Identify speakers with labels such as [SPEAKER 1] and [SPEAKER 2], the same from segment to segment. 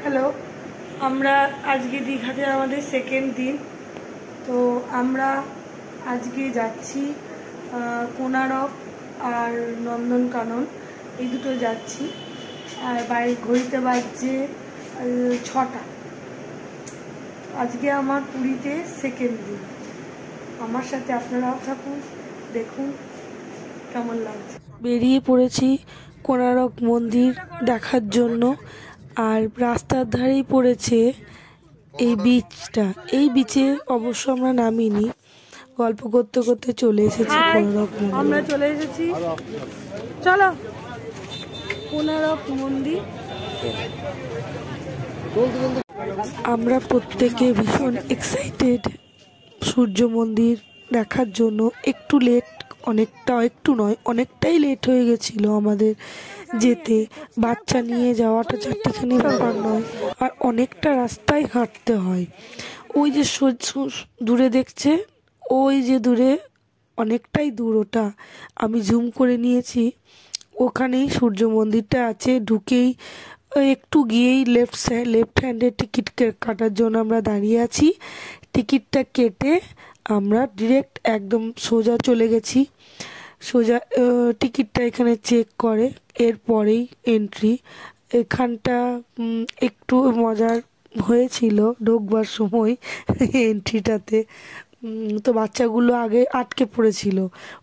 [SPEAKER 1] Hello, আমরা আজকে দীঘাতে আমাদের সেকেন্ড দিন। তো আমরা আজকে যাচ্ছি কোনারক আর নন্দনকানন, এই দুটো যাচ্ছি। আর বাইরে ঘড়িতে বাজছে 6টা। আজকে আমার পুরীতে সেকেন্ড দিন। আমার সাথে আপনারাও থাকুন, দেখুন কেমন লাগছে। বেরিয়ে পড়েছি কোনারক মন্দির দেখার জন্য। আর রাস্তার ধারেই পড়েছে এই বিচটা। এই বিচে অবশ্য আমরা নামিনি, গল্প করতে করতে চলে এসেছি কোনারক মন্দির। আমরা চলে এসেছি, চলো কোনারক মন্দির। আমরা প্রত্যেকে ভীষণ এক্সাইটেড সূর্য মন্দির দেখার জন্য। একটু লেট, অনেকটাই লেট হয়ে গেছিল আমাদের যেতে। বাচ্চা নিয়ে যাওয়াটা চারটিখানি ব্যাপার নয়, আর অনেকটা রাস্তায় হাঁটতে হয়। ওই যে দূরে দেখছে, ওই যে দূরে, অনেকটাই দূর, ওটা আমি জুম করে নিয়েছি। ওখানেই সূর্য মন্দিরটা আছে। ঢুকেই একটু গিয়েই লেফট হ্যান্ডের টিকিট কাটার জন্য আমরা দাঁড়িয়ে আছি। টিকিটটা কেটে আমরা ডিরেক্ট একদম সোজা চলে গেছি। সোজা টিকিটটা এখানে চেক করে, এরপরেই এন্ট্রি। এখানটা একটু মজার হয়েছিল ঢোকবার সময় এন্ট্রিটাতে। তো বাচ্চাগুলো আগে আটকে পড়েছিল,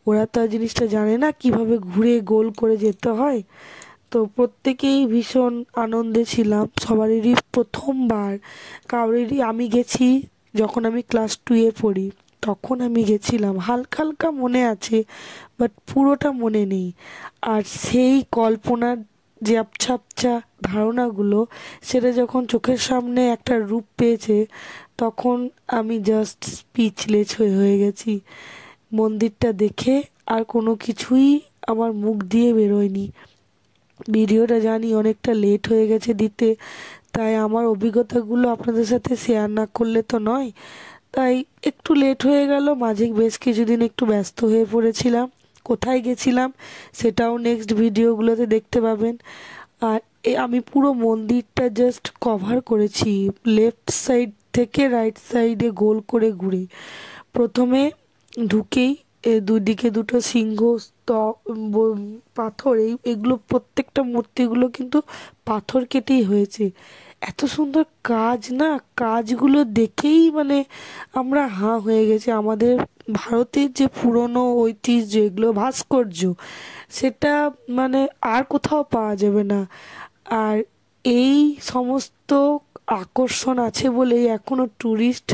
[SPEAKER 1] ওরা তো জিনিসটা জানে না কিভাবে ঘুরে গোল করে যেতে হয়। তো প্রত্যেকেই ভীষণ আনন্দে ছিলাম, সবারই প্রথমবার। কারোরই, আমি গেছি যখন আমি ক্লাস 2-এ পড়ি, তখন আমি গেছিলাম, হালকা হালকা মনে আছে, বাট পুরোটা মনে নেই। আর সেই কল্পনার যে আবছা ধারণাগুলো, সেটা যখন চোখের সামনে একটা রূপ পেয়েছে, তখন আমি জাস্ট স্পিচলেস হয়ে গেছি। মন্দিরটা দেখে আর কোনো কিছুই আমার মুখ দিয়ে বেরোয়নি। ভিডিওটা জানি অনেকটা লেট হয়ে গেছে দিতে, তাই আমার অভিজ্ঞতাগুলো আপনাদের সাথে শেয়ার না করলে তো নয়। তাই একটু লেট হয়ে গেল। মাঝে বেশ কিছুদিন একটু ব্যস্ত হয়ে পড়েছিলাম। কোথায় গেছিলাম সেটাও নেক্সট ভিডিওগুলোতে দেখতে পাবেন। আর আমি পুরো মন্দিরটা জাস্ট কভার করেছি, লেফট সাইড থেকে রাইট সাইডে গোল করে ঘুরে। প্রথমে ঢুকেই দুদিকে দুটো সিংহ পাথর, এগুলো প্রত্যেকটা মূর্তিগুলো কিন্তু পাথর কেটেই হয়েছে। এত সুন্দর কাজ না, কাজগুলো দেখেই মানে আমরা হাঁ হয়ে গেছি। আমাদের ভারতের যে পুরনো ঐতিহ্য, এগুলো ভাস্কর্য, সেটা মানে আর কোথাও পাওয়া যাবে না। আর এই সমস্ত আকর্ষণ আছে বলেই এখনো ট্যুরিস্ট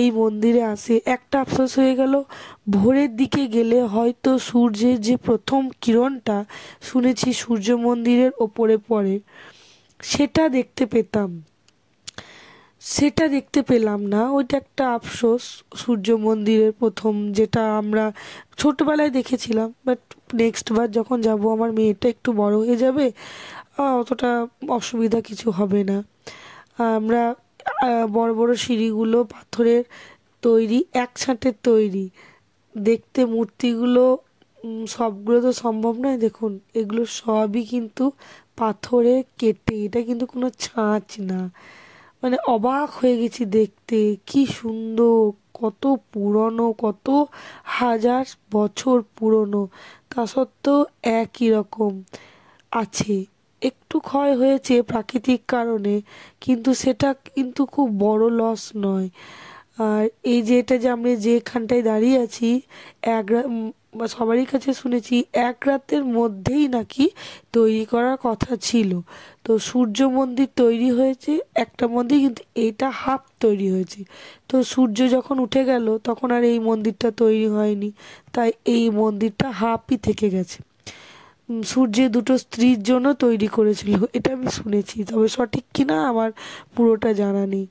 [SPEAKER 1] এই মন্দিরে আসে। একটা আফসোস হয়ে গেল, ভোরের দিকে গেলে হয়তো সূর্যের যে প্রথম কিরণটা শুনেছি সূর্য মন্দিরের ওপরে পড়ে, সেটা দেখতে পেতাম। সেটা দেখতে পেলাম না, ওইটা একটা আফসোস। সূর্য মন্দিরের প্রথম যেটা আমরা ছোটবেলায় দেখেছিলাম, বাট নেক্সট বার যখন যাব, আমার মেয়েটা একটু বড় হয়ে যাবে, অতটা অসুবিধা কিছু হবে না। আমরা বড় বড় সিঁড়িগুলো পাথরের তৈরি, এক ছাঁটের তৈরি। দেখতে মূর্তিগুলো সবগুলো তো সম্ভব নয়, দেখুন এগুলো সবই কিন্তু পাথরে কেটে, এটা কিন্তু কোনো ছাঁচ না। মানে অবাক হয়ে গেছি দেখতে, কি সুন্দর, কত পুরনো, কত হাজার বছর পুরনো, তা সত্ত্বেও একই রকম আছে। একটু ক্ষয় হয়েছে প্রাকৃতিক কারণে, কিন্তু সেটা কিন্তু খুব বড় লস নয়। আর এই যে এটা যে আমরা যেখানটায় দাঁড়িয়ে আছি, সবারই কাছে শুনেছি 1 রাতের মধ্যেই নাকি তৈরি করার কথা ছিল। তো সূর্য মন্দির তৈরি হয়েছে একটা মন্দির, কিন্তু এইটা হাফ তৈরি হয়েছে। তো সূর্য যখন উঠে গেল তখন আর এই মন্দিরটা তৈরি হয়নি, তাই এই মন্দিরটা হাফই থেকে গেছে। সূর্যের দুটো স্ত্রীর জন্য তৈরি করেছিল, এটা আমি শুনেছি, তবে সঠিক কিনা আমার পুরোটা জানা নেই।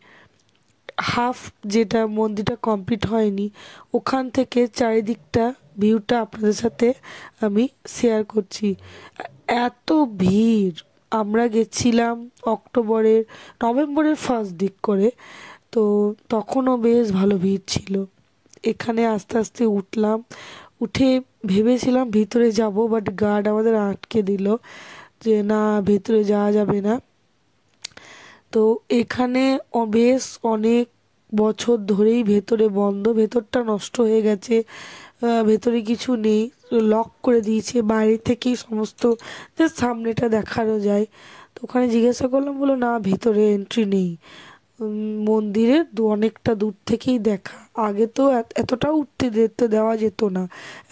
[SPEAKER 1] হাফ যেটা মন্দিরটা কমপ্লিট হয়নি, ওখান থেকে চারিদিকটা ভিউটা আপনাদের সাথে আমি শেয়ার করছি। এত ভিড়! আমরা গেছিলাম নভেম্বরের ফার্স্ট দিক করে, তো তখনও বেশ ভালো ভিড় ছিল। এখানে আস্তে আস্তে উঠলাম, উঠে ভেবেছিলাম ভিতরে যাব, বাট গার্ড আমাদের আটকে দিল যে না, ভেতরে যাওয়া যাবে না। তো এখানে বেশ অনেক বছর ধরেই ভেতরে বন্ধ, ভেতরটা নষ্ট হয়ে গেছে, ভেতরে কিছু নেই, লক করে দিয়েছে, বাইরে থেকেই সমস্ত জাস্ট সামনেটা দেখানো যায়। তো ওখানে জিজ্ঞাসা করলাম, বললো না ভেতরে এন্ট্রি নেই, মন্দিরের অনেকটা দূর থেকেই দেখা। আগে তো এতটা উঠতে যেতে দেওয়া যেত না,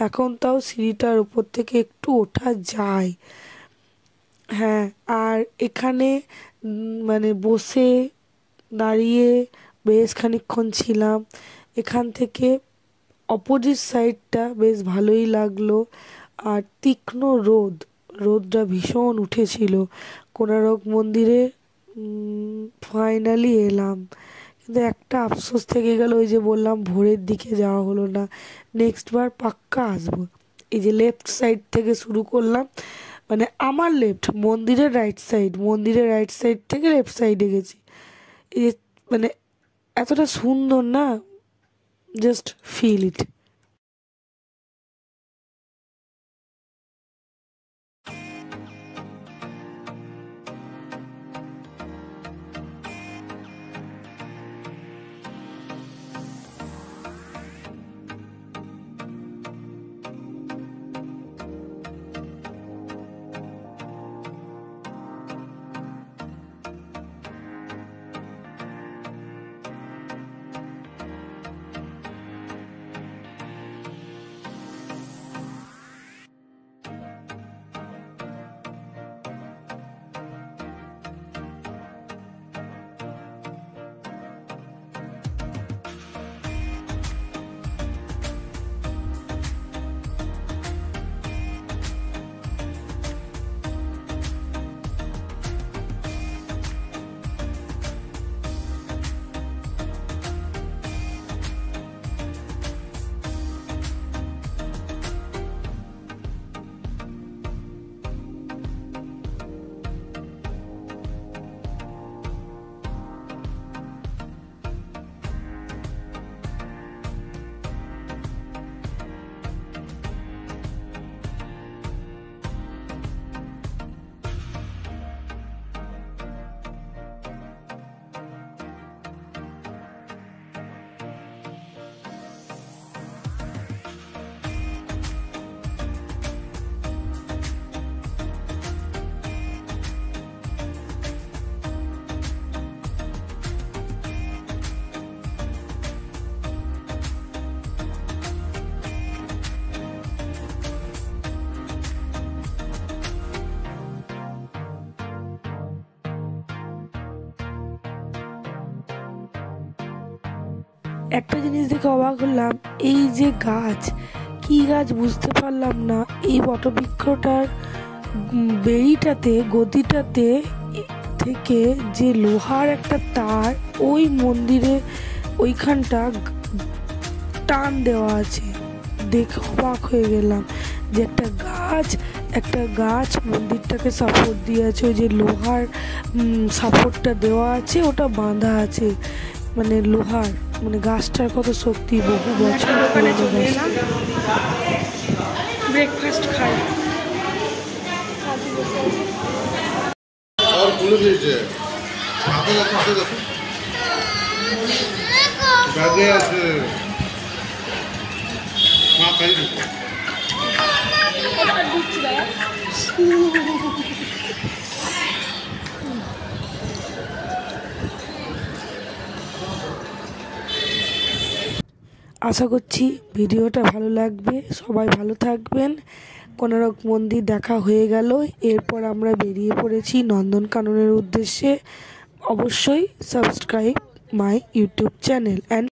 [SPEAKER 1] এখন তাও সিঁড়িটার উপর থেকে একটু ওঠা যায়। হ্যাঁ, আর এখানে মানে বসে দাঁড়িয়ে বেশ খানিকক্ষণ ছিলাম। এখান থেকে অপোজিট সাইডটা বেশ ভালোই লাগলো। আর তীক্ষ্ণ রোদটা ভীষণ উঠেছিল। কোণারক মন্দিরে ফাইনালি এলাম, কিন্তু একটা আফসোস থেকে গেল, ওই যে বললাম ভোরের দিকে যাওয়া হলো না। নেক্সট বার পাক্কা আসবো। এই যে লেফট সাইড থেকে শুরু করলাম, মানে আমার লেফট, মন্দিরের রাইট সাইড থেকে লেফট সাইডে গেছি। এই যে মানে এতটা সুন্দর না, জাস্ট ফিল ইট। একটা জিনিস দেখে অবাক হলাম, এই যে গাছ, কি গাছ বুঝতে পারলাম না, এই বটবৃক্ষটার বেড়িটাতে, গদিটাতে থেকে যে লোহার একটা তার ওই মন্দিরে ওইখানটা টান দেওয়া আছে। দেখে অবাক হয়ে গেলাম যে একটা গাছ মন্দিরটাকে সাপোর্ট দিয়ে আছে, ওই যে লোহার সাপোর্টটা দেওয়া আছে, ওটা বাঁধা আছে, মানে লোহার, মানে গাছটার কত শক্তি, বহু বছর ব্রেকফাস্ট খাই। আশা করছি ভিডিওটা ভালো লাগবে, সবাই ভালো থাকবেন। কোণারক মন্দির দেখা হয়ে গেল, এরপর আমরা বেরিয়ে পড়েছি নন্দনকাননের উদ্দেশ্যে। অবশ্যই subscribe my YouTube channel and